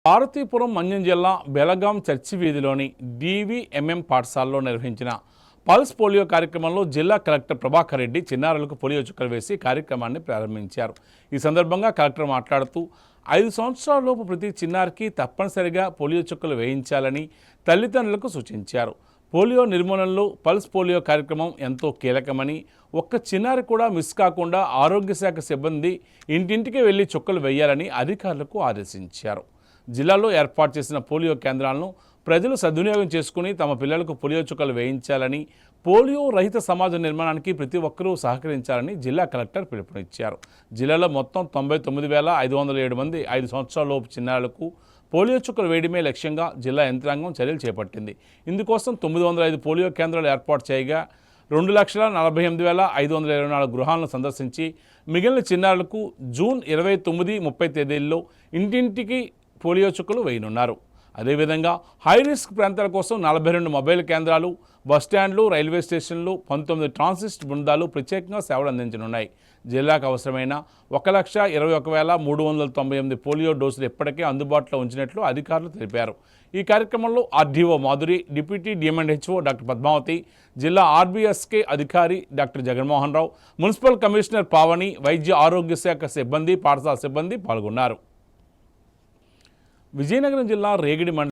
పార్వతీపురం మన్యం జిల్లా బెలగాం చర్చి వీధిలోని డివిఎంఎం పాఠశాలలో నిర్వహించిన పల్స్ పోలియో కార్యక్రమంలో జిల్లా కలెక్టర్ ప్రభాకర్ రెడ్డి చిన్నారులకు పోలియో చుక్కలు వేసి కార్యక్రమాన్ని ప్రారంభించారు. ఈ సందర్భంగా కలెక్టర్ మాట్లాడుతూ 5 సంవత్సరాలలోపు ప్రతి చిన్నారికి తప్పనిసరిగా పోలియో చుక్కలు వేయించాలని తల్లిదండ్రులకు సూచించారు. పోలియో నిర్మూలనలో పల్స్ పోలియో కార్యక్రమం ఎంతో కీలకమని, ఒక్క చిన్నారి కూడా మిస్ కాకుండా ఆరోగ్య శాఖ సిబ్బంది ఇంటింటికి వెళ్లి చుక్కలు వేయాలని అధికారులకు ఆదేశించారు. జిల్లాలో ఏర్పాటు చేసిన పోలియో కేంద్రాలను ప్రజలు సద్వినియోగం చేసుకుని తమ పిల్లలకు పోలియో చుక్కలు వేయించాలని, పోలియో రహిత సమాజ నిర్మాణానికి ప్రతి ఒక్కరూ సహకరించాలని జిల్లా కలెక్టర్ పిలుపునిచ్చారు. జిల్లాలో మొత్తం 99,507 మంది 5 సంవత్సరాలలోపు చిన్నారులకు పోలియో చుక్కలు వేయడమే లక్ష్యంగా జిల్లా యంత్రాంగం చర్యలు చేపట్టింది. ఇందుకోసం 905 పోలియో కేంద్రాలు ఏర్పాటు చేయగా 2,48,524 గృహాలను సందర్శించి మిగిలిన చిన్నారులకు జూన్ 29, 30 తేదీల్లో ఇంటింటికి పోలియో చుక్కలు వేయనున్నారు. అదేవిధంగా హై రిస్క్ ప్రాంతాల కోసం 42 మొబైల్ కేంద్రాలు, బస్టాండ్లు, రైల్వే స్టేషన్లు, 19 ట్రాన్సిస్ట్ బృందాలు ప్రత్యేకంగా సేవలు అందించనున్నాయి. జిల్లాకు అవసరమైన 1,21,398 పోలియో డోసులు ఇప్పటికే అందుబాటులో ఉంచినట్లు అధికారులు తెలిపారు. ఈ కార్యక్రమంలో RDO Madhuri, deputy DMHO doctor Padmavathi, జిల్లా ఆర్బీఎస్కే అధికారి doctor Jaganmohan Rao, municipal commissioner Pavani, వైద్య ఆరోగ్య శాఖ సిబ్బంది, పాఠశాల సిబ్బంది పాల్గొన్నారు. విజయనగరం జిల్లా రేగిడి మండలం